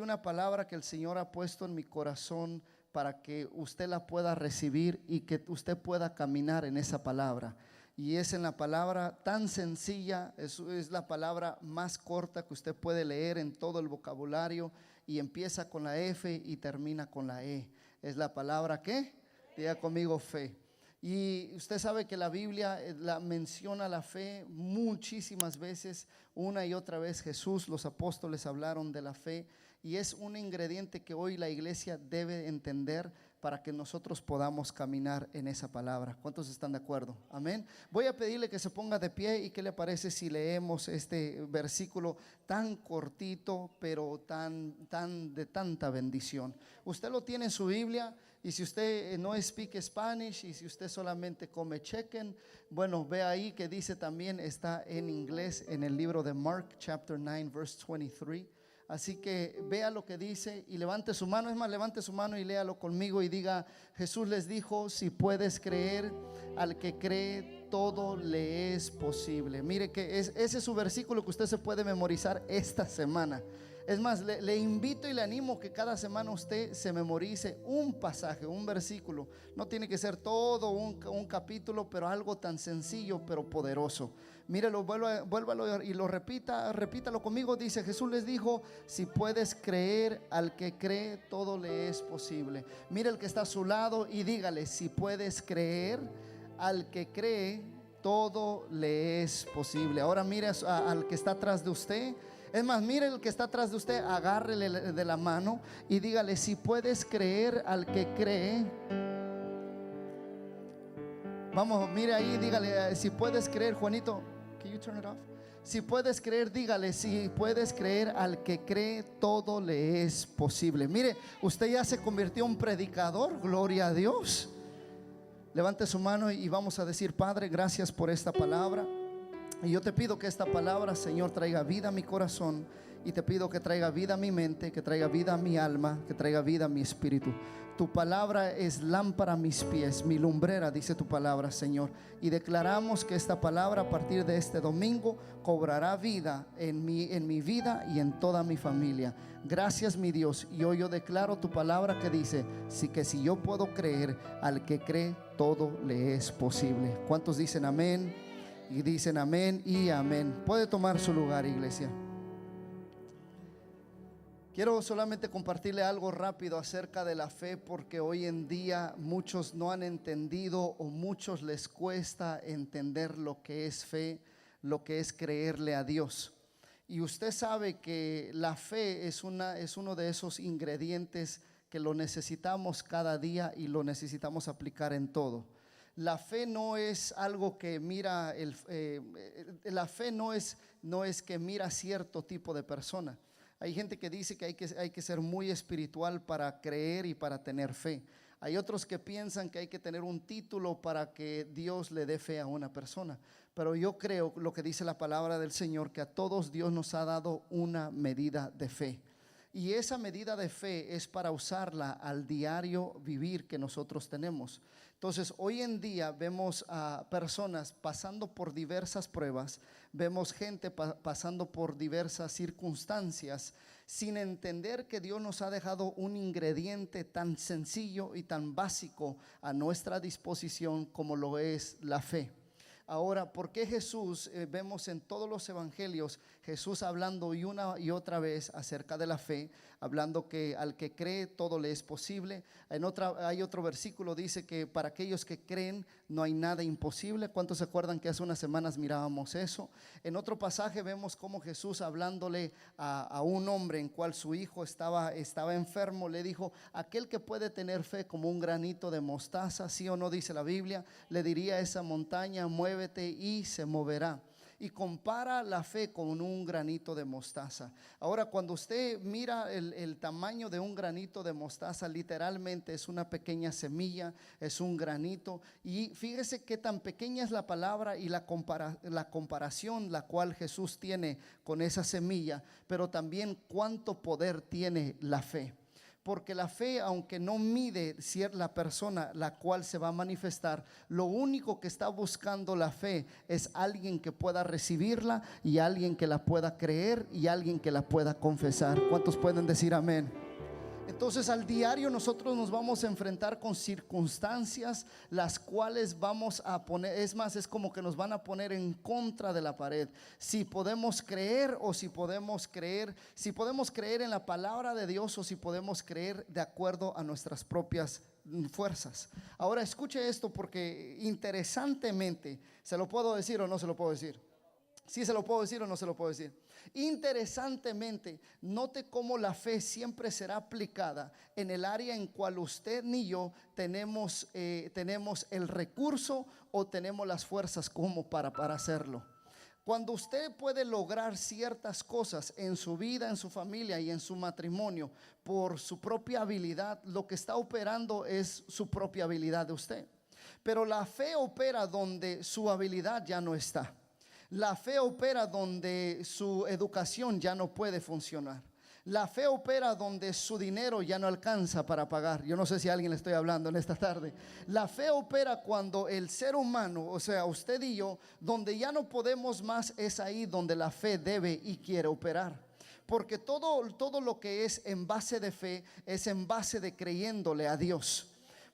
una palabra que el Señor ha puesto en mi corazón para que usted la pueda recibir y que usted pueda caminar en esa palabra. Y es en la palabra tan sencilla, es la palabra más corta que usted puede leer en todo el vocabulario, y empieza con la F y termina con la E. Es la palabra ¿qué? Diga conmigo, fe. Y usted sabe que la Biblia la menciona la fe muchísimas veces, una y otra vez Jesús, los apóstoles hablaron de la fe, y es un ingrediente que hoy la iglesia debe entender para que nosotros podamos caminar en esa palabra. ¿Cuántos están de acuerdo? Amén. Voy a pedirle que se ponga de pie, y qué le parece si leemos este versículo tan cortito pero tan de tanta bendición. Usted lo tiene en su Biblia, y si usted no speak Spanish y si usted solamente come chicken, bueno, ve ahí que dice también, está en inglés en el libro de Mark chapter 9 verse 23. Así que vea lo que dice y levante su mano. Es más, levante su mano y léalo conmigo y diga: Jesús les dijo, si puedes creer, al que cree todo le es posible. Mire que ese es su versículo que usted se puede memorizar esta semana. Es más, le invito y le animo que cada semana usted se memorice un pasaje, un versículo. No tiene que ser todo un capítulo, pero algo tan sencillo pero poderoso. Mírelo, vuélvalo y lo repítalo conmigo. Dice: Jesús les dijo, si puedes creer, al que cree todo le es posible. Mire el que está a su lado y dígale: si puedes creer, al que cree todo le es posible. Ahora mire al que está atrás de usted. Es más, mire el que está atrás de usted, agárrele de la mano y dígale: si puedes creer, al que cree. Vamos, mire ahí, dígale: si puedes creer, Juanito. Can you turn it off? Si puedes creer, dígale: si puedes creer, al que cree todo le es posible. Mire, usted ya se convirtió en un predicador, gloria a Dios. Levante su mano y vamos a decir: Padre, gracias por esta palabra. Y yo te pido que esta palabra, Señor, traiga vida a mi corazón. Y te pido que traiga vida a mi mente, que traiga vida a mi alma, que traiga vida a mi espíritu. Tu palabra es lámpara a mis pies, mi lumbrera, dice tu palabra, Señor. Y declaramos que esta palabra a partir de este domingo cobrará vida en mi vida y en toda mi familia. Gracias, mi Dios. Y hoy yo declaro tu palabra que dice: si yo puedo creer, al que cree todo le es posible. ¿Cuántos dicen amén? Y dicen amén y amén. Puede tomar su lugar, iglesia. Quiero solamente compartirle algo rápido acerca de la fe, porque hoy en día muchos no han entendido, o muchos les cuesta entender lo que es fe, lo que es creerle a Dios. Y usted sabe que la fe es uno de esos ingredientes que lo necesitamos cada día y lo necesitamos aplicar en todo. La fe no es algo que mira, la fe no es que mira cierto tipo de persona. Hay gente que dice que hay que ser muy espiritual para creer y para tener fe. Hay otros que piensan que hay que tener un título para que Dios le dé fe a una persona. Pero yo creo lo que dice la palabra del Señor, que a todos Dios nos ha dado una medida de fe. Y esa medida de fe es para usarla al diario vivir que nosotros tenemos. Entonces, hoy en día vemos a personas pasando por diversas pruebas, vemos gente pasando por diversas circunstancias, sin entender que Dios nos ha dejado un ingrediente tan sencillo y tan básico a nuestra disposición como lo es la fe. Ahora, ¿por qué Jesús? Vemos en todos los evangelios Jesús hablando y una y otra vez acerca de la fe, hablando que al que cree todo le es posible. Hay otro versículo, dice que para aquellos que creen no hay nada imposible. ¿Cuántos se acuerdan que hace unas semanas mirábamos eso? En otro pasaje vemos cómo Jesús, hablándole a un hombre en cual su hijo estaba enfermo, le dijo: aquel que puede tener fe como un granito de mostaza, sí o no, dice la Biblia, le diría a esa montaña: muévete, y se moverá. Y compara la fe con un granito de mostaza. Ahora, cuando usted mira el tamaño de un granito de mostaza, literalmente es una pequeña semilla, es un granito. Y fíjese qué tan pequeña es la palabra y la comparación la cual Jesús tiene con esa semilla, pero también cuánto poder tiene la fe. Porque la fe, aunque no mide la persona la cual se va a manifestar, lo único que está buscando la fe es alguien que pueda recibirla y alguien que la pueda creer y alguien que la pueda confesar. ¿Cuántos pueden decir amén? Entonces al diario nosotros nos vamos a enfrentar con circunstancias las cuales vamos a poner, es más, es como que nos van a poner en contra de la pared. Si podemos creer o si podemos creer en la palabra de Dios o si podemos creer de acuerdo a nuestras propias fuerzas. Ahora escuche esto, porque interesantemente, ¿se lo puedo decir o no se lo puedo decir? ¿Sí se lo puedo decir o no se lo puedo decir? Interesantemente, note cómo la fe siempre será aplicada en el área en cual usted ni yo tenemos el recurso o tenemos las fuerzas como para hacerlo. Cuando usted puede lograr ciertas cosas en su vida, en su familia y en su matrimonio por su propia habilidad, lo que está operando es su propia habilidad de usted. Pero la fe opera donde su habilidad ya no está. La fe opera donde su educación ya no puede funcionar. La fe opera donde su dinero ya no alcanza para pagar. Yo no sé si a alguien le estoy hablando en esta tarde. La fe opera cuando el ser humano, o sea, usted y yo, donde ya no podemos más, es ahí donde la fe debe y quiere operar. Porque todo lo que es en base de fe es en base de creyéndole a Dios.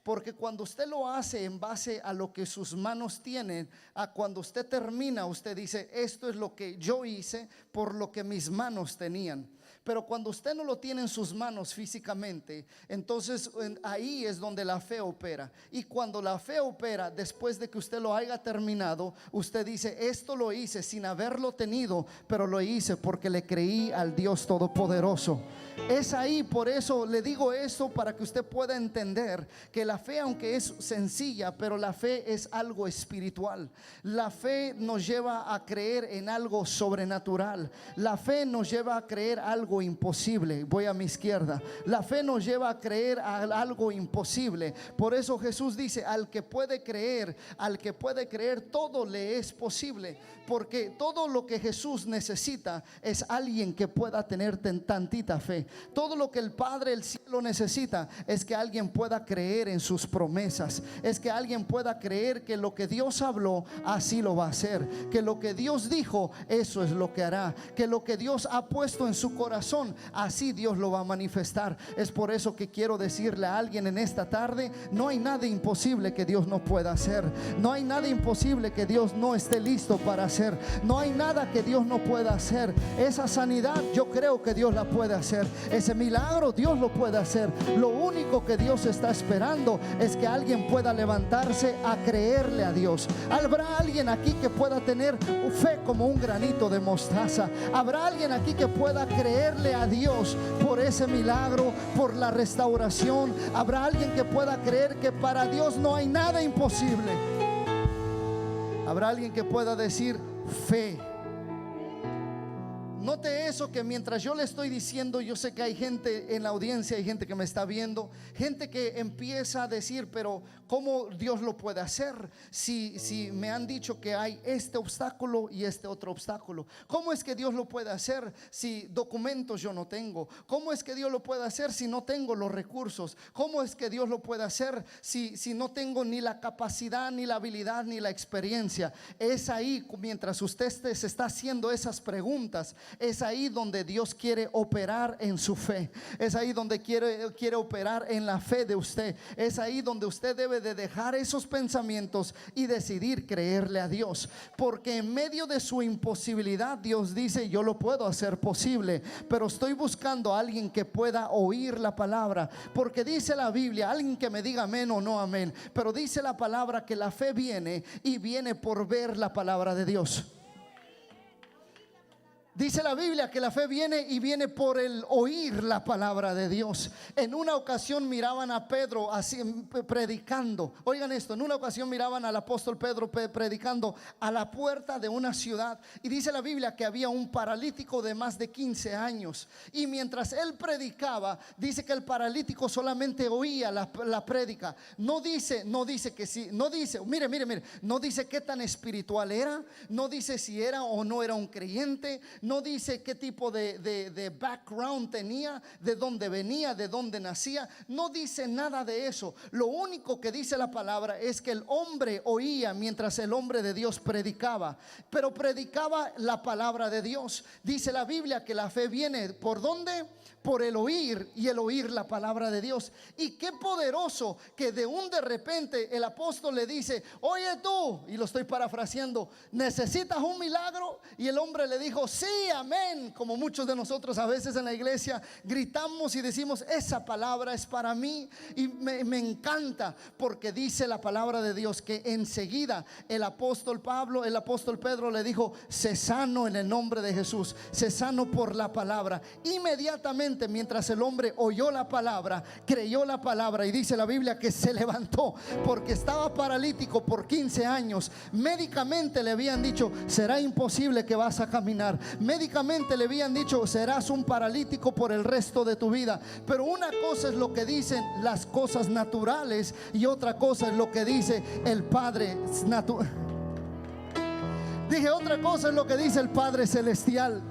Porque cuando usted lo hace en base a lo que sus manos tienen, a cuando usted termina, usted dice: esto es lo que yo hice por lo que mis manos tenían. Pero cuando usted no lo tiene en sus manos físicamente, entonces ahí es donde la fe opera. Y cuando la fe opera, después de que usted lo haya terminado, usted dice: esto lo hice sin haberlo tenido, pero lo hice porque le creí al Dios Todopoderoso. Es ahí, por eso le digo esto, para que usted pueda entender que la fe, aunque es sencilla, pero la fe es algo espiritual. La fe nos lleva a creer en algo sobrenatural. La fe nos lleva a creer algo imposible. Voy a mi izquierda. La fe nos lleva a creer algo imposible. Por eso Jesús dice: al que puede creer, todo le es posible. Porque todo lo que Jesús necesita es alguien que pueda tener tantita fe. Todo lo que el Padre del cielo necesita es que alguien pueda creer en sus promesas. Es que alguien pueda creer que lo que Dios habló, así lo va a hacer. Que lo que Dios dijo, eso es lo que hará. Que lo que Dios ha puesto en su corazón, así Dios lo va a manifestar. Es por eso que quiero decirle a alguien en esta tarde: no hay nada imposible que Dios no pueda hacer. No hay nada imposible que Dios no esté listo para hacer. No hay nada que Dios no pueda hacer. Esa sanidad, yo creo que Dios la puede hacer. Ese milagro, Dios lo puede hacer. Lo único que Dios está esperando es que alguien pueda levantarse a creerle a Dios. ¿Habrá alguien aquí que pueda tener fe como un granito de mostaza? ¿Habrá alguien aquí que pueda creerle a Dios por ese milagro, por la restauración? ¿Habrá alguien que pueda creer que para Dios no hay nada imposible? ¿Habrá alguien que pueda decir fe? Note eso, que mientras yo le estoy diciendo, yo sé que hay gente en la audiencia, hay gente que me está viendo, gente que empieza a decir: pero ¿cómo Dios lo puede hacer? Si me han dicho que hay este obstáculo y este otro obstáculo. ¿Cómo es que Dios lo puede hacer si documentos yo no tengo? ¿Cómo es que Dios lo puede hacer si no tengo los recursos? ¿Cómo es que Dios lo puede hacer si no tengo ni la capacidad, ni la habilidad, ni la experiencia? Es ahí, mientras usted se está haciendo esas preguntas, es ahí donde Dios quiere operar en su fe. Es ahí donde quiere operar en la fe de usted. Es ahí donde usted debe de dejar esos pensamientos y decidir creerle a Dios. Porque en medio de su imposibilidad, Dios dice: yo lo puedo hacer posible. Pero estoy buscando a alguien que pueda oír la palabra. Porque dice la Biblia, alguien que me diga amén o no amén, pero dice la palabra que la fe viene y viene por ver la palabra de Dios. Dice la Biblia que la fe viene y viene por el oír la palabra de Dios. En una ocasión miraban a Pedro así predicando. Oigan esto, en una ocasión miraban al apóstol Pedro predicando a la puerta de una ciudad. Y dice la Biblia que había un paralítico de más de 15 años. Y mientras él predicaba, dice que el paralítico solamente oía la prédica. No dice que sí, no dice, mire, no dice qué tan espiritual era. No dice si era o no era un creyente. no dice qué tipo de background tenía, de dónde venía, de dónde nacía. No dice nada de eso. Lo único que dice la palabra es que el hombre oía mientras el hombre de Dios predicaba, pero predicaba la palabra de Dios. Dice la Biblia que la fe viene ¿por dónde? Por el oír, y el oír la palabra de Dios. Y qué poderoso que de repente el apóstol le dice: oye tú, y lo estoy parafraseando, ¿necesitas un milagro? Y el hombre le dijo: sí, amén. Como muchos de nosotros a veces en la iglesia gritamos y decimos: esa palabra es para mí. Y me encanta porque dice la palabra de Dios que enseguida el apóstol Pedro le dijo: sé sano en el nombre de Jesús, sé sano por la palabra. Inmediatamente, mientras el hombre oyó la palabra, creyó la palabra, y dice la Biblia que se levantó, porque estaba paralítico por 15 años. Médicamente le habían dicho: será imposible que vas a caminar. Médicamente le habían dicho: serás un paralítico por el resto de tu vida. Pero una cosa es lo que dicen las cosas naturales y otra cosa es lo que dice el Padre otra cosa es lo que dice el Padre Celestial.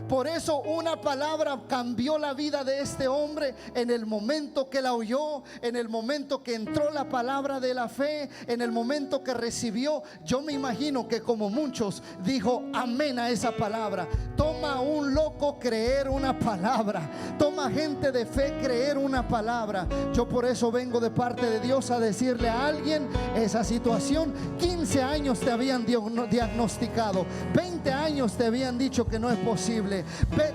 Por eso una palabra cambió la vida de este hombre en el momento que la oyó, en el momento que entró la palabra de la fe, en el momento que recibió. Yo me imagino que como muchos dijo amén a esa palabra. Toma un loco creer una palabra, toma gente de fe creer una palabra. Yo por eso vengo de parte de Dios a decirle a alguien: esa situación, 15 años te habían diagnosticado, 20 años te habían dicho que no es posible,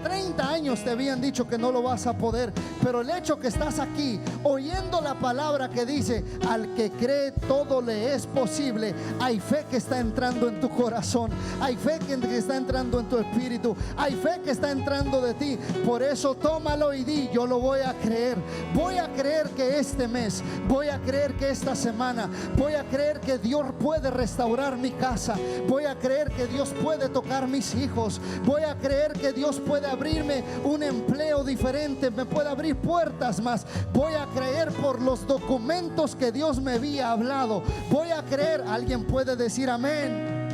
30 años te habían dicho que no lo vas a poder, pero el hecho que estás aquí oyendo la palabra que dice: al que cree todo le es posible, hay fe que está entrando en tu corazón, hay fe que está entrando en tu espíritu, hay fe que está entrando de ti. Por eso tómalo y di: yo lo voy a creer. Voy a creer que este mes, voy a creer que esta semana, voy a creer que Dios puede restaurar mi casa, voy a creer que Dios puede tocar mis hijos, voy a creer que Dios puede abrirme un empleo diferente, me puede abrir puertas más. Voy a creer por los documentos que Dios me había hablado. Voy a creer. Alguien puede decir amén.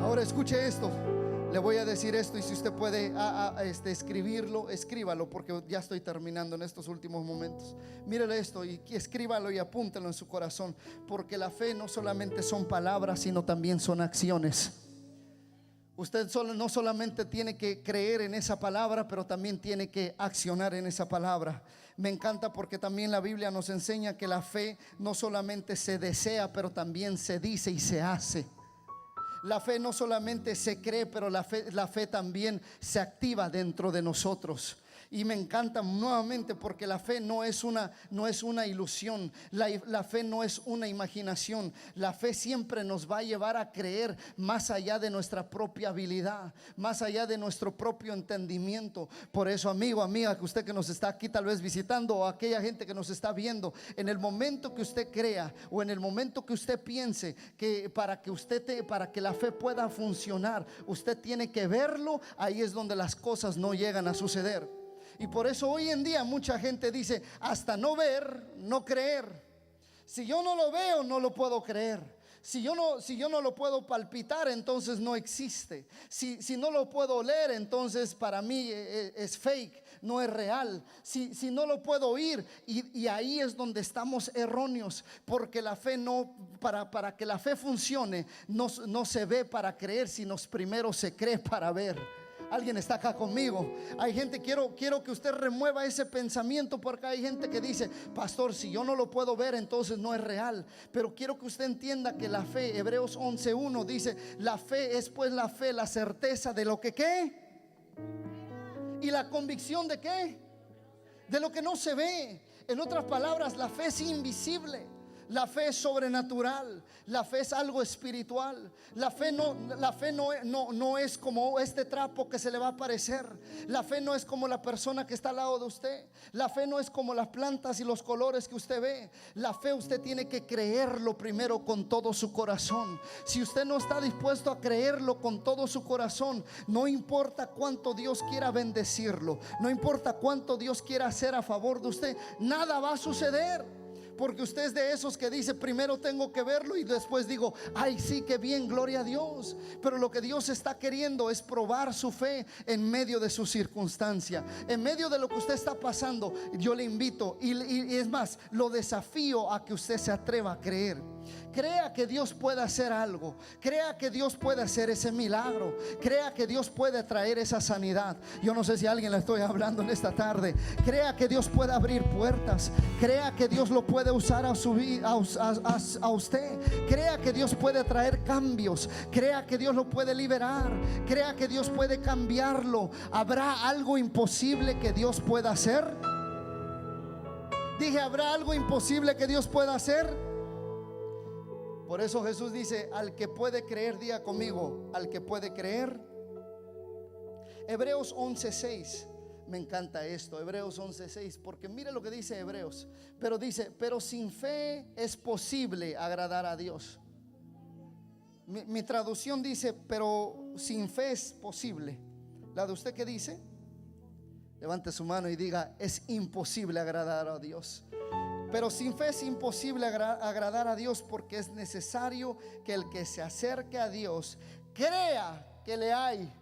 Ahora escuche esto. Le voy a decir esto, y si usted puede escribirlo, escríbalo, porque ya estoy terminando en estos últimos momentos. Mírele esto y escríbalo y apúntelo en su corazón, porque la fe no solamente son palabras, sino también son acciones. Usted no solamente tiene que creer en esa palabra, pero también tiene que accionar en esa palabra. Me encanta porque también la Biblia nos enseña que la fe no solamente se desea, pero también se dice y se hace. La fe no solamente se cree, pero la fe también se activa dentro de nosotros. Y me encanta nuevamente porque la fe no es una ilusión, la fe no es una imaginación. La fe siempre nos va a llevar a creer más allá de nuestra propia habilidad, más allá de nuestro propio entendimiento. Por eso, amigo, amiga, que usted que nos está aquí tal vez visitando, o aquella gente que nos está viendo, en el momento que usted crea, o en el momento que usted piense que para que la fe pueda funcionar, usted tiene que verlo. Ahí es donde las cosas no llegan a suceder. Y por eso hoy en día mucha gente dice: hasta no ver, no creer. Si yo no lo veo, no lo puedo creer. Si yo no lo puedo palpitar, entonces no existe. Si no lo puedo oler, entonces para mí es fake, no es real. Si no lo puedo oír, y ahí es donde estamos erróneos, porque la fe no, para que la fe funcione, no se ve para creer, sino primero se cree para ver. Alguien está acá conmigo. Hay gente, quiero que usted remueva ese pensamiento, porque hay gente que dice: pastor, si yo no lo puedo ver, entonces no es real. Pero quiero que usted entienda que la fe, Hebreos 11:1 dice: la fe es pues la fe, la certeza de lo que ¿qué? Y la convicción de ¿qué? De lo que no se ve. En otras palabras, la fe es invisible. La fe es sobrenatural, la fe es algo espiritual. La fe no es como este trapo que se le va a aparecer. La fe no es como la persona que está al lado de usted. La fe no es como las plantas y los colores que usted ve. La fe usted tiene que creerlo primero con todo su corazón. Si usted no está dispuesto a creerlo con todo su corazón, no importa cuánto Dios quiera bendecirlo, no importa cuánto Dios quiera hacer a favor de usted, nada va a suceder. Porque usted es de esos que dice, primero tengo que verlo y después digo, ay sí, qué bien, gloria a Dios. Pero lo que Dios está queriendo es probar su fe en medio de su circunstancia, en medio de lo que usted está pasando. Yo le invito y es más, lo desafío a que usted se atreva a creer. Crea que Dios puede hacer algo. Crea que Dios puede hacer ese milagro. Crea que Dios puede traer esa sanidad. Yo no sé si a alguien le estoy hablando en esta tarde. Crea que Dios puede abrir puertas. Crea que Dios lo puede usar a su vida, a usted. Crea que Dios puede traer cambios. Crea que Dios lo puede liberar. Crea que Dios puede cambiarlo. ¿Habrá algo imposible que Dios pueda hacer? Dije, ¿habrá algo imposible que Dios pueda hacer? Por eso Jesús dice, al que puede creer, diga conmigo, al que puede creer. Hebreos 11:6, me encanta esto, Hebreos 11:6, porque mire lo que dice Hebreos. Pero dice, pero sin fe es posible agradar a Dios. Mi traducción dice, pero sin fe es posible. ¿La de usted qué dice? Levante su mano y diga, es imposible agradar a Dios. Pero sin fe es imposible agradar a Dios, porque es necesario que el que se acerque a Dios crea que le hay.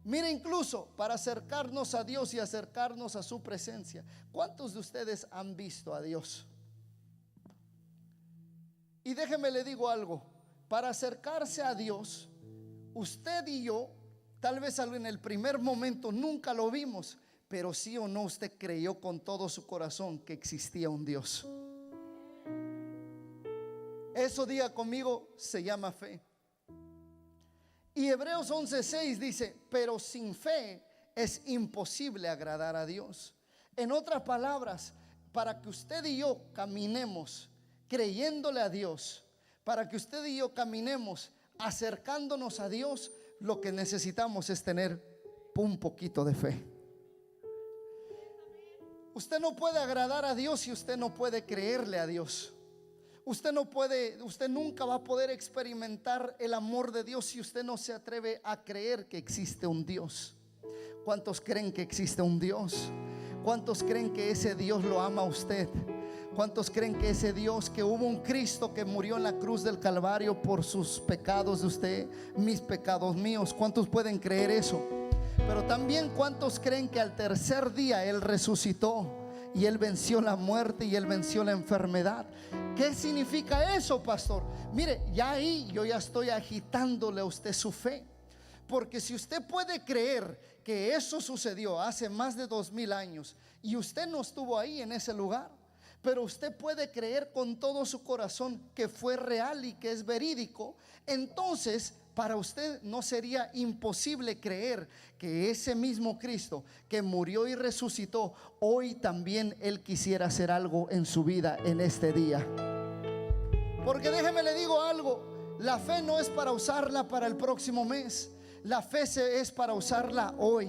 Mire, incluso para acercarnos a Dios y acercarnos a su presencia, ¿cuántos de ustedes han visto a Dios? Y déjeme le digo algo, para acercarse a Dios, usted y yo, tal vez en el primer momento nunca lo vimos, pero sí o no usted creyó con todo su corazón que existía un Dios. Eso, diga conmigo, se llama fe. Y Hebreos 11:6 dice, pero sin fe es imposible agradar a Dios. En otras palabras, para que usted y yo caminemos creyéndole a Dios, para que usted y yo caminemos acercándonos a Dios, lo que necesitamos es tener un poquito de fe. Usted no puede agradar a Dios si usted no puede creerle a Dios. Usted nunca va a poder experimentar el amor de Dios si usted no se atreve a creer que existe un Dios. ¿Cuántos creen que existe un Dios? ¿Cuántos creen que ese Dios lo ama a usted? ¿Cuántos creen que ese Dios, que hubo un Cristo que murió en la cruz del Calvario por sus pecados de usted, mis pecados míos? ¿Cuántos pueden creer eso? Pero también, ¿cuántos creen que al tercer día Él resucitó y Él venció la muerte y Él venció la enfermedad? ¿Qué significa eso, pastor? Mire, ya ahí yo ya estoy agitándole a usted su fe. Porque si usted puede creer que eso sucedió hace más de 2000 años y usted no estuvo ahí en ese lugar, pero usted puede creer con todo su corazón que fue real y que es verídico, entonces para usted no sería imposible creer que ese mismo Cristo que murió y resucitó, hoy también Él quisiera hacer algo en su vida en este día. Porque déjeme le digo algo, la fe no es para usarla para el próximo mes, la fe es para usarla hoy.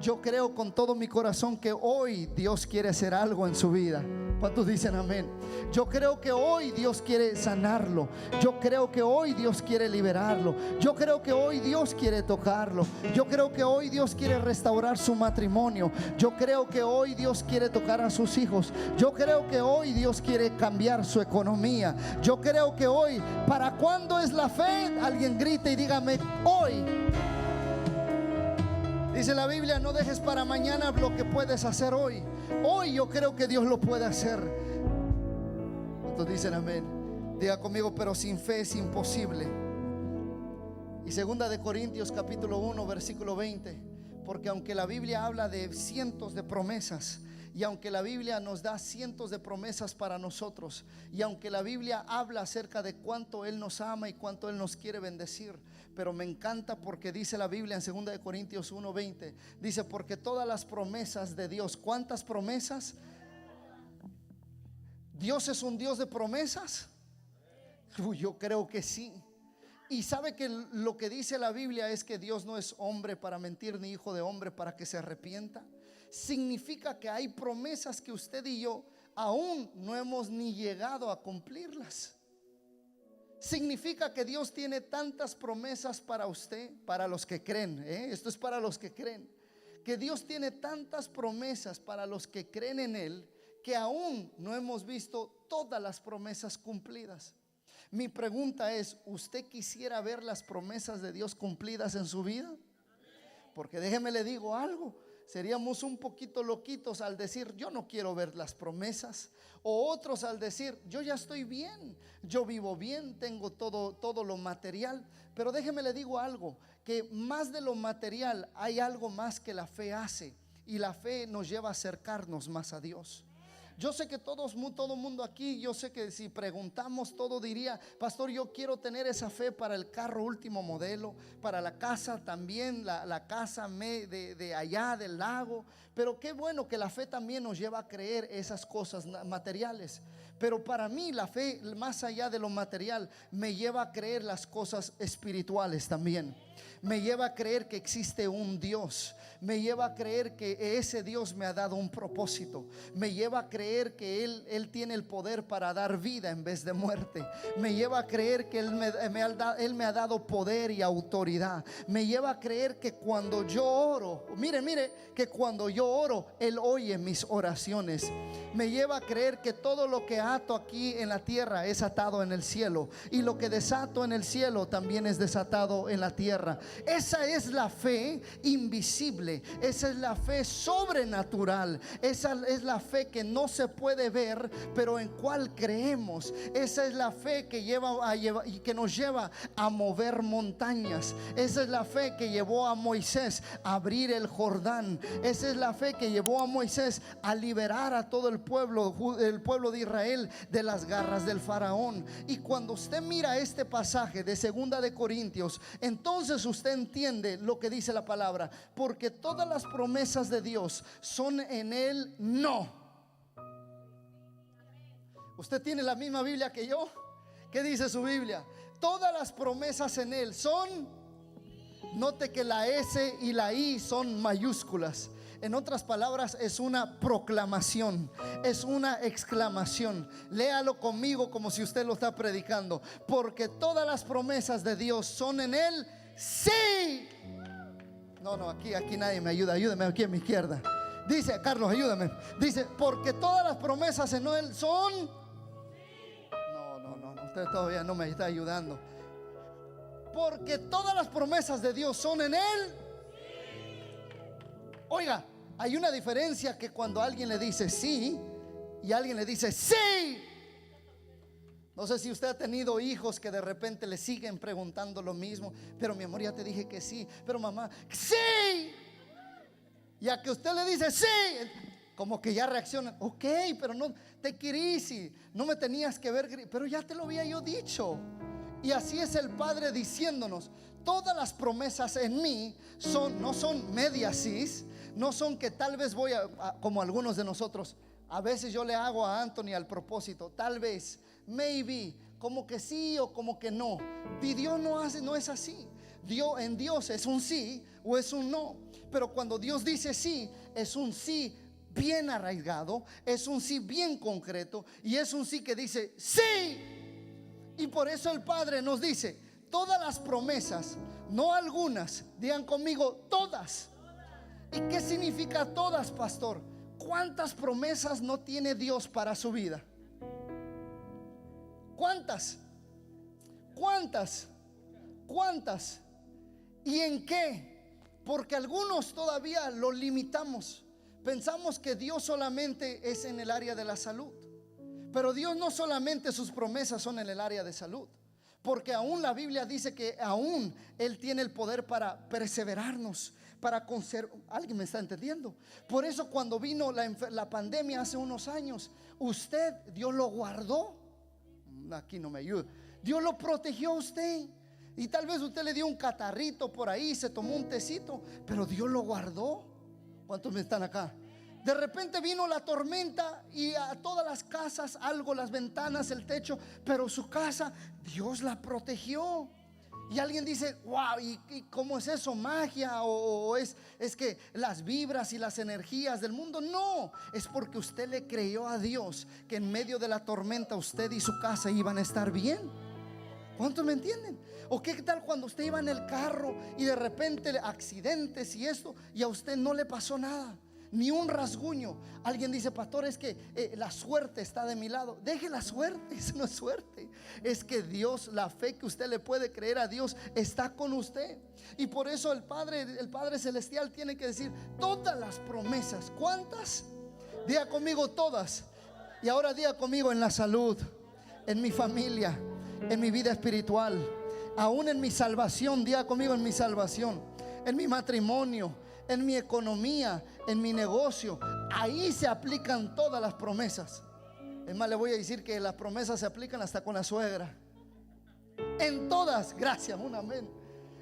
Yo creo con todo mi corazón que hoy Dios quiere hacer algo en su vida. ¿Cuántos dicen amén? Yo creo que hoy Dios quiere sanarlo. Yo creo que hoy Dios quiere liberarlo. Yo creo que hoy Dios quiere tocarlo. Yo creo que hoy Dios quiere restaurar su matrimonio. Yo creo que hoy Dios quiere tocar a sus hijos. Yo creo que hoy Dios quiere cambiar su economía. Yo creo que hoy, ¿para cuándo es la fe? Alguien grite y dígame, hoy. Dice la Biblia, no dejes para mañana lo que puedes hacer hoy. Hoy yo creo que Dios lo puede hacer. ¿Cuántos dicen amén? Diga conmigo, pero sin fe es imposible. Y segunda de Corintios capítulo 1 versículo 20. Porque aunque la Biblia habla de cientos de promesas, y aunque la Biblia nos da cientos de promesas para nosotros, y aunque la Biblia habla acerca de cuánto Él nos ama y cuánto Él nos quiere bendecir, pero me encanta porque dice la Biblia en 2 de Corintios 1:20, dice, porque todas las promesas de Dios, ¿cuántas promesas? ¿Dios es un Dios de promesas? Yo creo que sí. Y sabe que lo que dice la Biblia es que Dios no es hombre para mentir, ni hijo de hombre para que se arrepienta. Significa que hay promesas que usted y yo aún no hemos ni llegado a cumplirlas. Significa que Dios tiene tantas promesas para usted, para los que creen, esto es para los que creen, que Dios tiene tantas promesas para los que creen en Él, que aún no hemos visto todas las promesas cumplidas. Mi pregunta es, ¿usted quisiera ver las promesas de Dios cumplidas en su vida? Porque déjeme le digo algo, seríamos un poquito loquitos al decir yo no quiero ver las promesas, o otros al decir yo ya estoy bien, yo vivo bien, tengo todo lo material. Pero déjeme le digo algo, que más de lo material hay algo más que la fe hace, y la fe nos lleva a acercarnos más a Dios. Yo sé que todo mundo aquí, yo sé que si preguntamos todo diría, pastor, yo quiero tener esa fe para el carro último modelo, para la casa también, la casa de allá del lago. Pero qué bueno que la fe también nos lleva a creer esas cosas materiales. Pero para mí la fe, más allá de lo material, me lleva a creer las cosas espirituales también. Me lleva a creer que existe un Dios. Me lleva a creer que ese Dios me ha dado un propósito. Me lleva a creer que Él tiene el poder para dar vida en vez de muerte. Me lleva a creer que Él me ha dado poder y autoridad. Me lleva a creer que cuando yo oro, mire, que cuando yo oro, Él oye mis oraciones. Me lleva a creer que todo lo que ato aquí en la tierra es atado en el cielo, y lo que desato en el cielo también es desatado en la tierra. Esa es la fe invisible, esa es la fe sobrenatural, esa es la fe que no se puede ver, pero en cual creemos. Esa es la fe que que nos lleva a mover montañas. Esa es la fe que llevó a Moisés a abrir el Jordán. Esa es la fe que llevó a Moisés a liberar a todo el pueblo de Israel de las garras del faraón. Y cuando usted mira este pasaje de 2 de Corintios, entonces usted entiende lo que dice la palabra, porque todas las promesas de Dios son en Él no. ¿Usted tiene la misma Biblia que yo? ¿Qué dice su Biblia? Todas las promesas en Él son. Note que la S y la I son mayúsculas. En otras palabras, es una proclamación, es una exclamación. Léalo conmigo como si usted lo está predicando. Porque todas las promesas de Dios son en Él sí. No, aquí nadie me ayuda. Ayúdeme aquí a mi izquierda. Dice, Carlos, ayúdame. Dice, porque todas las promesas en Él son. No, usted todavía no me está ayudando. Porque todas las promesas de Dios son en Él. Oiga, hay una diferencia que cuando alguien le dice sí y alguien le dice sí. No sé si usted ha tenido hijos que de repente le siguen preguntando lo mismo. Pero mi amor, ya te dije que sí. Pero mamá, sí. Y a que usted le dice sí, como que ya reacciona. Ok, pero no te querís, no me tenías que ver. Pero ya te lo había yo dicho. Y así es el Padre diciéndonos: todas las promesas en mí no son mediasis, no son que tal vez voy como algunos de nosotros. A veces yo le hago a Anthony al propósito, tal vez, maybe, como que sí o como que no. Y Dios no es así. En Dios es un sí o es un no. Pero cuando Dios dice sí, es un sí bien arraigado, es un sí bien concreto, y es un sí que dice sí. Y por eso el Padre nos dice: todas las promesas, no algunas, digan conmigo, todas. ¿Y qué significa todas, pastor? ¿Cuántas promesas no tiene Dios para su vida? ¿Cuántas? ¿Y en qué? Porque algunos todavía lo limitamos. Pensamos que Dios solamente es en el área de la salud. Pero Dios no solamente sus promesas son en el área de salud, porque aún la Biblia dice que aún Él tiene el poder para perseverarnos, para conservar. ¿Alguien me está entendiendo? Por eso cuando vino la pandemia hace unos años, Dios lo guardó. Aquí no me ayuda. Dios lo protegió a usted. Y tal vez usted le dio un catarrito por ahí, se tomó un tecito, pero Dios lo guardó. ¿Cuántos me están acá? De repente vino la tormenta y a todas las casas, las ventanas, el techo, pero su casa, Dios la protegió. Y alguien dice: wow, ¿y cómo es eso? ¿Magia? ¿O es que las vibras y las energías del mundo? No, es porque usted le creyó a Dios que en medio de la tormenta usted y su casa iban a estar bien. ¿Cuántos me entienden? ¿O qué tal cuando usted iba en el carro y de repente accidentes y esto, y a usted no le pasó nada? ni un rasguño. Alguien dice: pastor, es que la suerte está de mi lado. Deje la suerte, eso no es suerte. Es que Dios, la fe que usted le puede creer a Dios, está con usted. Y por eso el Padre Celestial tiene que decir: todas las promesas. ¿Cuántas? Diga conmigo: todas. Y ahora diga conmigo: en la salud, en mi familia, en mi vida espiritual, aún en mi salvación. Diga conmigo: en mi salvación, en mi matrimonio, en mi economía, en mi negocio. Ahí se aplican todas las promesas. Es más, le voy a decir que las promesas se aplican hasta con la suegra. En todas, gracias, un amén.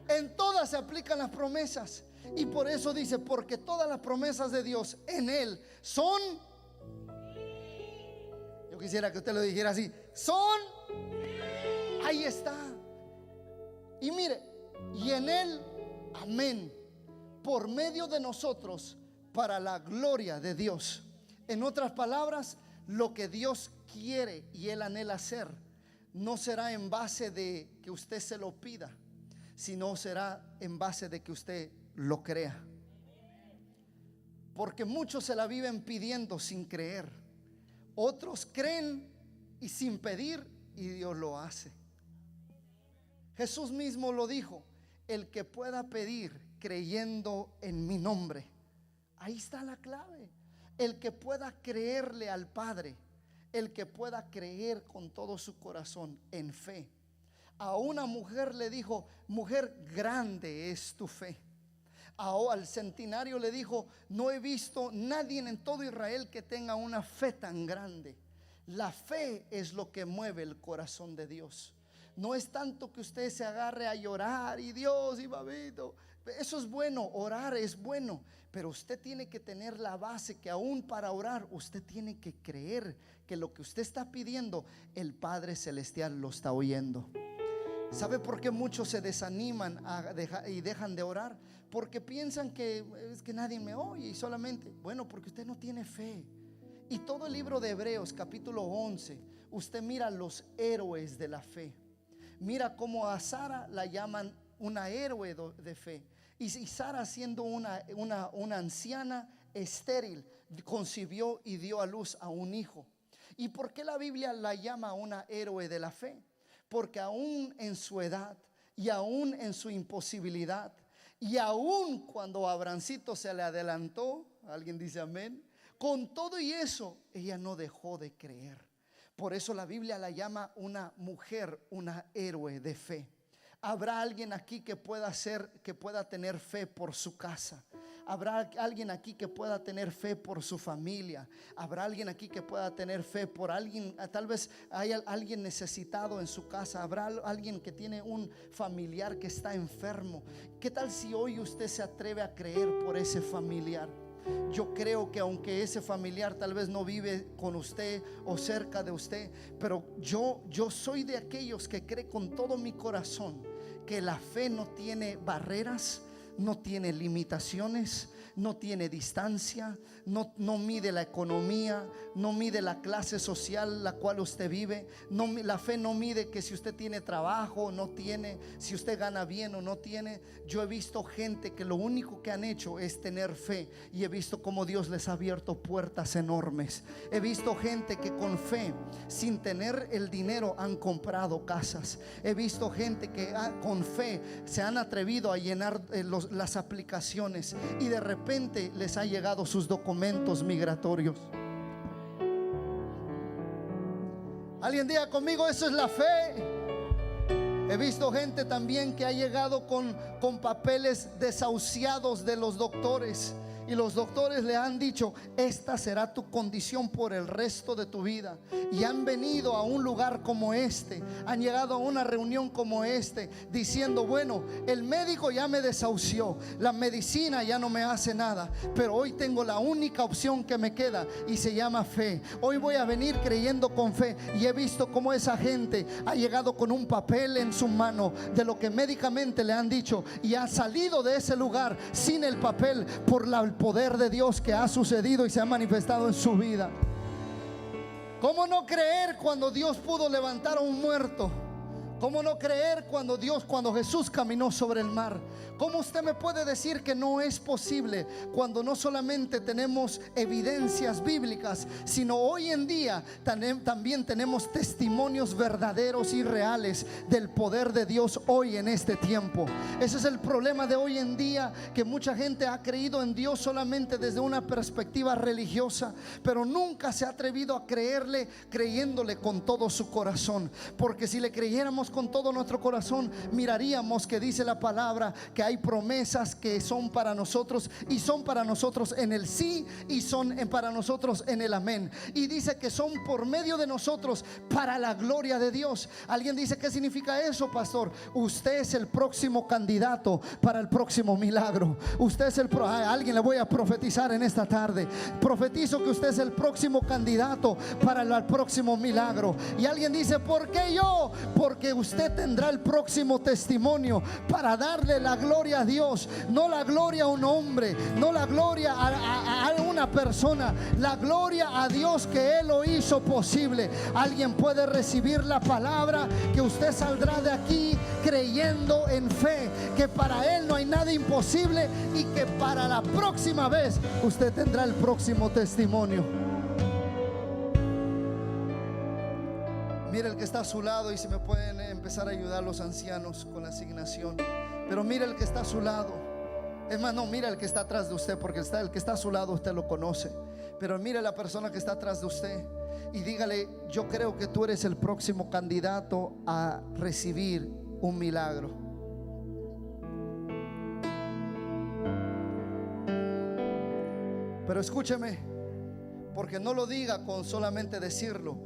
En todas se aplican las promesas. Y por eso dice: porque todas las promesas de Dios en Él son. Yo quisiera que usted lo dijera así: son. Ahí está. Y mire, y en Él, amén, por medio de nosotros, para la gloria de Dios. En otras palabras, lo que Dios quiere y Él anhela hacer no será en base de que usted se lo pida, sino será en base de que usted lo crea. Porque muchos se la viven pidiendo sin creer. Otros creen y sin pedir, y Dios lo hace. Jesús mismo lo dijo: el que pueda pedir creyendo en mi nombre. Ahí está la clave. El que pueda creerle al Padre, el que pueda creer con todo su corazón en fe. A una mujer le dijo: mujer, grande es tu fe. Al centenario le dijo: no he visto nadie en todo Israel que tenga una fe tan grande. La fe es lo que mueve el corazón de Dios. No es tanto que usted se agarre a llorar y Dios y babito. Eso es bueno, orar es bueno, pero usted tiene que tener la base que aún para orar usted tiene que creer que lo que usted está pidiendo, el Padre Celestial lo está oyendo. ¿Sabe por qué muchos se desaniman y dejan de orar? Porque piensan que es que nadie me oye y solamente, bueno, porque usted no tiene fe. Y todo el libro de Hebreos capítulo 11, usted mira los héroes de la fe. Mira cómo a Sara la llaman una héroe de fe. Y Sara, siendo una anciana estéril, concibió y dio a luz a un hijo. ¿Y por qué la Biblia la llama una héroe de la fe? Porque aún en su edad y aún en su imposibilidad, y aún cuando Abrancito se le adelantó, alguien dice amén, con todo y eso ella no dejó de creer. Por eso la Biblia la llama una mujer, una héroe de fe. Habrá alguien aquí que pueda tener fe por su casa. Habrá alguien aquí que pueda tener fe por su familia. Habrá alguien aquí que pueda tener fe por alguien. Tal vez hay alguien necesitado en su casa. Habrá alguien que tiene un familiar que está enfermo. ¿Qué tal si hoy usted se atreve a creer por ese familiar? Yo creo que aunque ese familiar tal vez no vive con usted o cerca de usted, pero yo soy de aquellos que cree con todo mi corazón que la fe no tiene barreras, no tiene limitaciones, no tiene distancia, no mide la economía, no mide la clase social la cual usted vive. La fe no mide que si usted tiene trabajo o no tiene, si usted gana bien o no tiene. Yo he visto gente que lo único que han hecho es tener fe, y he visto cómo Dios les ha abierto puertas enormes. He visto gente que con fe, sin tener el dinero, han comprado casas. He visto gente que con fe se han atrevido a llenar las aplicaciones, y de repente les ha llegado sus documentos migratorios. Alguien diga conmigo: eso es la fe. He visto gente también que ha llegado con papeles desahuciados de los doctores, y los doctores le han dicho: esta será tu condición por el resto de tu vida. Y han venido a un lugar como este, han llegado a una reunión como este, diciendo: bueno, el médico ya me desahució, la medicina ya no me hace nada, pero hoy tengo la única opción que me queda, y se llama fe. Hoy voy a venir creyendo con fe. Y he visto cómo esa gente ha llegado con un papel en su mano de lo que médicamente le han dicho, y ha salido de ese lugar sin el papel por el poder de Dios que ha sucedido y se ha manifestado en su vida. ¿Cómo no creer cuando Dios pudo levantar a un muerto? ¿Cómo no creer cuando Jesús caminó sobre el mar? ¿Cómo usted me puede decir que no es posible cuando no solamente tenemos evidencias bíblicas, sino hoy en día también tenemos testimonios verdaderos y reales del poder de Dios hoy en este tiempo? Ese es el problema de hoy en día, que mucha gente ha creído en Dios solamente desde una perspectiva religiosa, pero nunca se ha atrevido a creerle, creyéndole con todo su corazón. Porque si le creyéramos con todo nuestro corazón, miraríamos que dice la palabra que hay promesas que son para nosotros, y son para nosotros en el sí, y son para nosotros en el amén. Y dice que son por medio de nosotros para la gloria de Dios. Alguien dice: ¿qué significa eso, pastor? Usted es el próximo candidato para el próximo milagro. Usted es a alguien le voy a profetizar en esta tarde. Profetizo que usted es el próximo candidato para el próximo milagro. Y alguien dice: ¿por qué yo? Porque usted tendrá el próximo testimonio para darle la gloria a Dios. No la gloria a un hombre, no la gloria a una persona, la gloria a Dios, que Él lo hizo posible. Alguien puede recibir la palabra que usted saldrá de aquí creyendo en fe, que para Él no hay nada imposible, y que para la próxima vez usted tendrá el próximo testimonio. Mire el que está a su lado, y si me pueden empezar a ayudar los ancianos con la asignación. Pero mire el que está a su lado. Es más, no, mira el que está atrás de usted, porque el que está a su lado usted lo conoce. Pero mire la persona que está atrás de usted y dígale: yo creo que tú eres el próximo candidato a recibir un milagro. Pero escúcheme, porque no lo diga con solamente decirlo.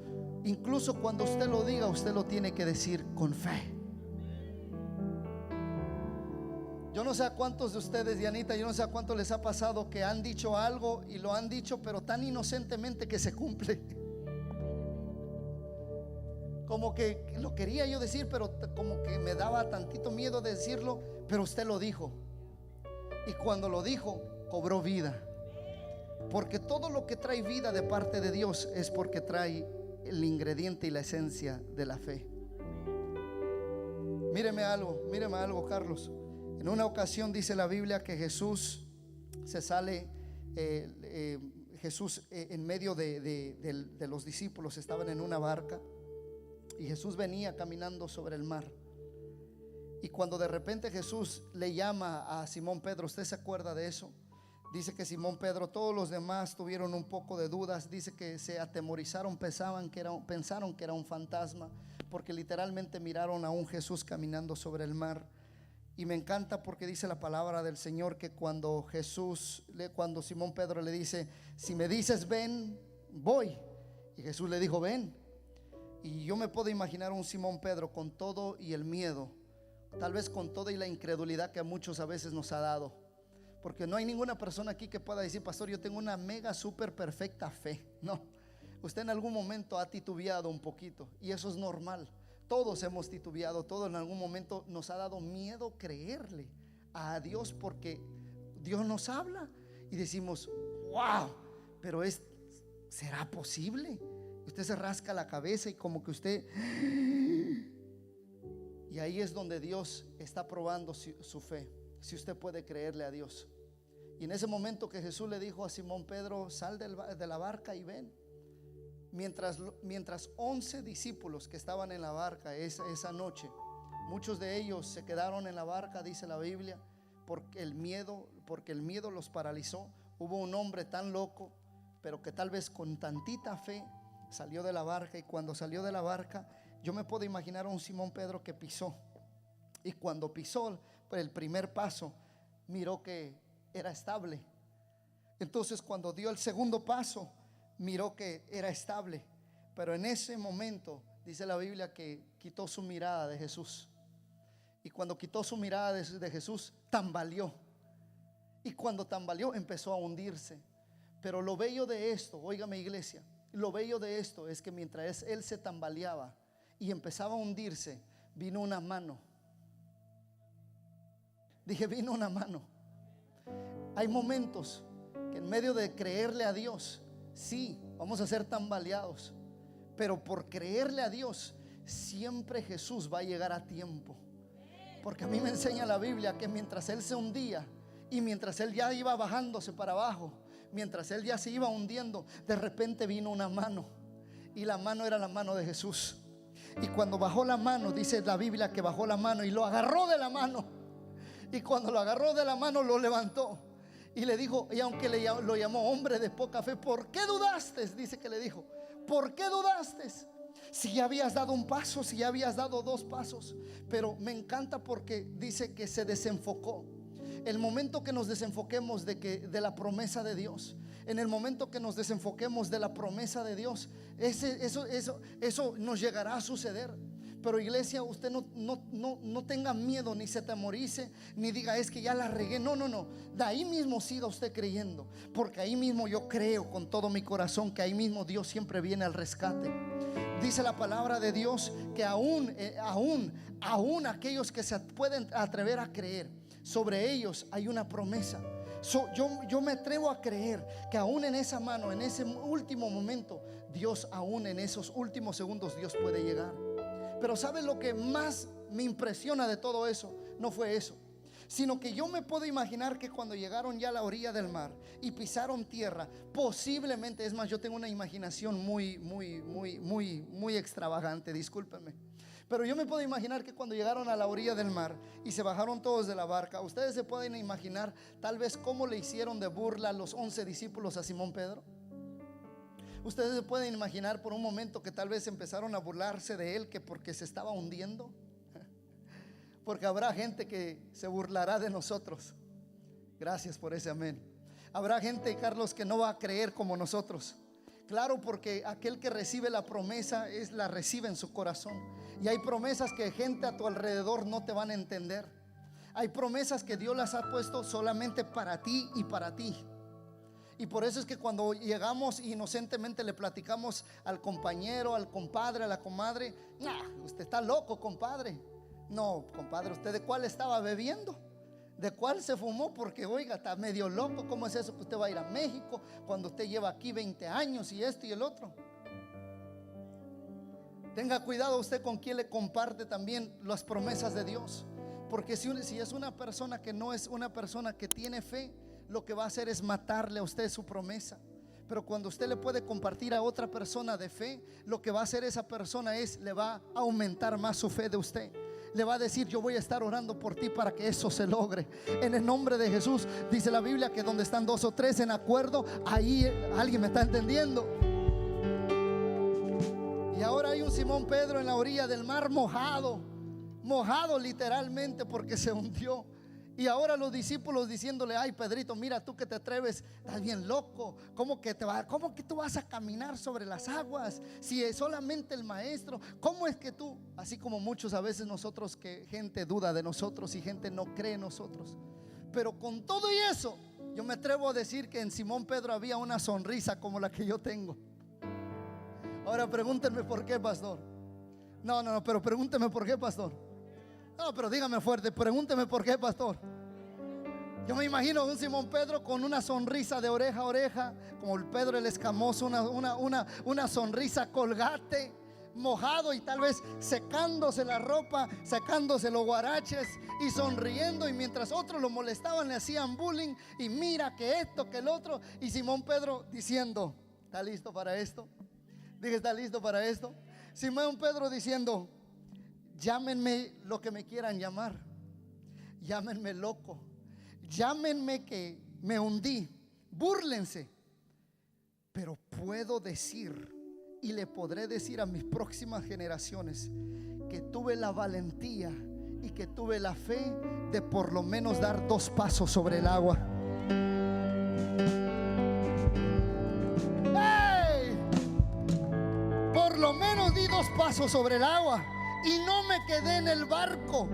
Incluso cuando usted lo diga, usted lo tiene que decir con fe. Yo no sé a cuántos de ustedes, Dianita, yo no sé a cuántos les ha pasado que han dicho algo y lo han dicho pero tan inocentemente que se cumple. Como que lo quería yo decir, pero como que me daba tantito miedo de decirlo, pero usted lo dijo. Y cuando lo dijo, cobró vida. Porque todo lo que trae vida de parte de Dios es porque trae el ingrediente y la esencia de la fe. Míreme algo, Carlos. En una ocasión dice la Biblia que Jesús se sale, Jesús en medio de los discípulos estaban en una barca, y Jesús venía caminando sobre el mar. Y cuando de repente Jesús le llama a Simón Pedro, ¿usted se acuerda de eso? Dice que Simón Pedro, todos los demás tuvieron un poco de dudas. Dice que se atemorizaron, pensaron que era un fantasma, porque literalmente miraron a un Jesús caminando sobre el mar. Y me encanta porque dice la palabra del Señor que cuando Simón Pedro le dice: si me dices ven, voy. Y Jesús le dijo: ven. Y yo me puedo imaginar un Simón Pedro con todo y el miedo, tal vez con toda y la incredulidad que a muchos a veces nos ha dado. Porque no hay ninguna persona aquí que pueda decir: pastor, yo tengo una mega super perfecta fe. No, usted en algún momento ha titubeado un poquito, y eso es normal. Todos hemos titubeado, todos en algún momento nos ha dado miedo creerle a Dios, porque Dios nos habla y decimos: wow, pero ¿será posible? Usted se rasca la cabeza y como que usted... Y ahí es donde Dios está probando su fe, si usted puede creerle a Dios. Y en ese momento que Jesús le dijo a Simón Pedro: sal de la barca y ven. Mientras 11 discípulos que estaban en la barca esa noche, muchos de ellos se quedaron en la barca, dice la Biblia, porque el miedo los paralizó. Hubo un hombre tan loco, pero que tal vez con tantita fe salió de la barca. Y cuando salió de la barca, yo me puedo imaginar a un Simón Pedro que pisó. Y cuando pisó el primer paso, miró que era estable. Entonces cuando dio el segundo paso, miró que era estable. Pero en ese momento dice la Biblia que quitó su mirada de Jesús. Y cuando quitó su mirada de Jesús, tambaleó. Y cuando tambaleó, empezó a hundirse. Pero lo bello de esto, óigame iglesia, lo bello de esto es que mientras él se tambaleaba y empezaba a hundirse, vino una mano. Dije, vino una mano. Hay momentos que en medio de creerle a Dios, sí, vamos a ser tambaleados, pero por creerle a Dios siempre Jesús va a llegar a tiempo. Porque a mí me enseña la Biblia que mientras Él se hundía y mientras Él ya iba bajándose para abajo, mientras Él ya se iba hundiendo, de repente vino una mano, y la mano era la mano de Jesús. Y cuando bajó la mano, dice la Biblia que bajó la mano y lo agarró de la mano. Y cuando lo agarró de la mano, lo levantó y le dijo, y aunque lo llamó hombre de poca fe, ¿por qué dudaste? Dice que le dijo, ¿por qué dudaste? Si ya habías dado un paso, si ya habías dado 2 pasos. Pero me encanta porque dice que se desenfocó. El momento que nos desenfoquemos de la promesa de Dios, en el momento que nos desenfoquemos de la promesa de Dios, eso nos llegará a suceder. Pero iglesia, usted no tenga miedo, ni se temorice, ni diga es que ya la regué. No. De ahí mismo siga usted creyendo, porque ahí mismo yo creo con todo mi corazón que ahí mismo Dios siempre viene al rescate. Dice la palabra de Dios que aún aquellos que se pueden atrever a creer, sobre ellos hay una promesa. Yo me atrevo a creer que aún en esa mano, en ese último momento, Dios, aún en esos últimos segundos, Dios puede llegar. Pero ¿sabe lo que más me impresiona de todo eso? No fue eso, sino que yo me puedo imaginar que cuando llegaron ya a la orilla del mar y pisaron tierra, posiblemente, es más, yo tengo una imaginación muy extravagante, discúlpenme, pero yo me puedo imaginar que cuando llegaron a la orilla del mar y se bajaron todos de la barca, ustedes se pueden imaginar tal vez cómo le hicieron de burla los 11 discípulos a Simón Pedro. Ustedes se pueden imaginar por un momento que tal vez empezaron a burlarse de él, que porque se estaba hundiendo. Porque habrá gente que se burlará de nosotros. Gracias por ese amén. Habrá gente, Carlos, que no va a creer como nosotros. Claro, porque aquel que recibe la promesa la recibe en su corazón. Y hay promesas que gente a tu alrededor no te van a entender. Hay promesas que Dios las ha puesto solamente para ti y para ti. Y por eso es que cuando llegamos inocentemente le platicamos al compañero, al compadre, a la comadre, usted está loco, compadre. No, compadre, ¿usted de cuál estaba bebiendo? ¿De cuál se fumó? Porque oiga, está medio loco. ¿Cómo es eso que usted va a ir a México cuando usted lleva aquí 20 años y esto y el otro? Tenga cuidado usted con quién le comparte también las promesas de Dios. Porque si es una persona que no es una persona que tiene fe, lo que va a hacer es matarle a usted su promesa. Pero cuando usted le puede compartir a otra persona de fe, lo que va a hacer esa persona le va a aumentar más su fe de usted. Le va a decir, yo voy a estar orando por ti para que eso se logre. En el nombre de Jesús, dice la Biblia que donde están 2 o 3 en acuerdo, ahí alguien me está entendiendo. Y ahora hay un Simón Pedro en la orilla del mar mojado literalmente porque se hundió. Y ahora los discípulos diciéndole, ay Pedrito, mira tú que te atreves, estás bien loco. ¿Cómo que tú vas a caminar sobre las aguas? Si es solamente el maestro, ¿cómo es que tú? Así como muchos a veces nosotros, que gente duda de nosotros y gente no cree en nosotros. Pero con todo y eso, yo me atrevo a decir que en Simón Pedro había una sonrisa como la que yo tengo. Ahora pregúntenme por qué, pastor. No, pero pregúntenme por qué, pastor. No, pero dígame fuerte, pregúnteme por qué, pastor. Yo me imagino un Simón Pedro con una sonrisa de oreja a oreja, como el Pedro el Escamoso, una sonrisa colgate, mojado y tal vez secándose la ropa, secándose los guaraches y sonriendo. Y mientras otros lo molestaban, le hacían bullying, y mira que esto, que el otro. Y Simón Pedro diciendo, ¿está listo para esto? Dije, ¿está listo para esto? Simón Pedro diciendo, llámenme lo que me quieran llamar, llámenme loco, llámenme que me hundí, búrlense, pero puedo decir y le podré decir a mis próximas generaciones que tuve la valentía y que tuve la fe de por lo menos dar 2 pasos sobre el agua. ¡Hey! Por lo menos di 2 pasos sobre el agua y no me quedé en el barco.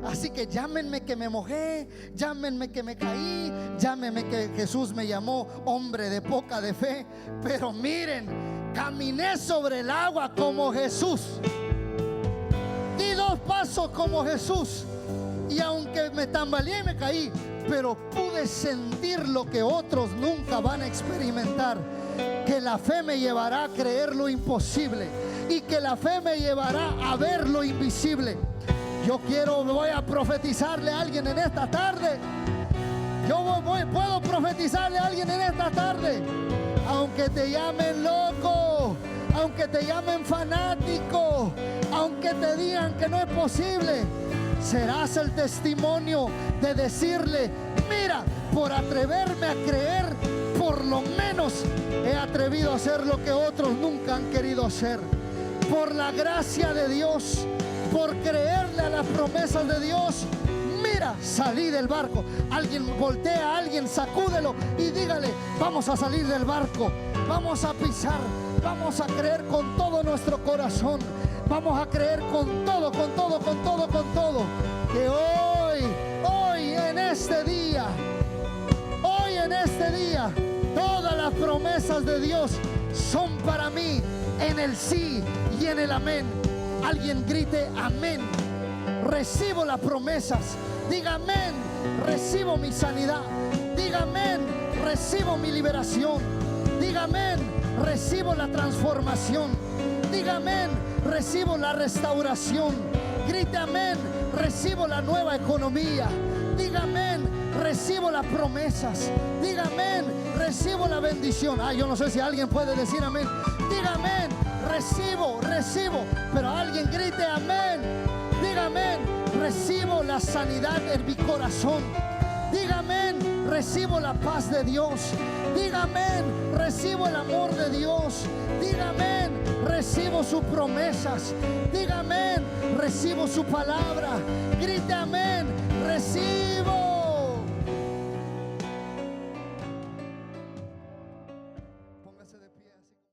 Así que llámenme que me mojé, llámenme que me caí, llámenme que Jesús me llamó hombre de poca de fe, pero miren, caminé sobre el agua como Jesús, di 2 pasos como Jesús, y aunque me tambaleé y me caí, pero pude sentir lo que otros nunca van a experimentar, que la fe me llevará a creer lo imposible, y que la fe me llevará a ver lo invisible. Voy a profetizarle a alguien en esta tarde. Puedo profetizarle a alguien en esta tarde. Aunque te llamen loco, aunque te llamen fanático, aunque te digan que no es posible, serás el testimonio de decirle: mira, por atreverme a creer, por lo menos he atrevido a hacer lo que otros nunca han querido hacer. Por la gracia de Dios, por creerle a las promesas de Dios, mira, salí del barco. Alguien voltea a alguien, sacúdelo y dígale: vamos a salir del barco, vamos a pisar, vamos a creer con todo nuestro corazón, vamos a creer con todo, que hoy en este día, todas las promesas de Dios son para mí, en el sí y en el amén. Alguien grite amén. Recibo las promesas. Diga amén. Recibo mi sanidad. Diga amén. Recibo mi liberación. Diga amén. Recibo la transformación. Diga amén. Recibo la restauración. Grite amén. Recibo la nueva economía. Diga amén. Recibo las promesas. Diga amén. Recibo la bendición. Yo no sé si alguien puede decir amén. Diga amén. Recibo, pero alguien grite amén. Diga amén. Recibo la sanidad en mi corazón. Diga amén. Recibo la paz de Dios. Diga amén. Recibo el amor de Dios. Diga amén. Recibo sus promesas. Diga amén. Recibo su palabra. Grite amén.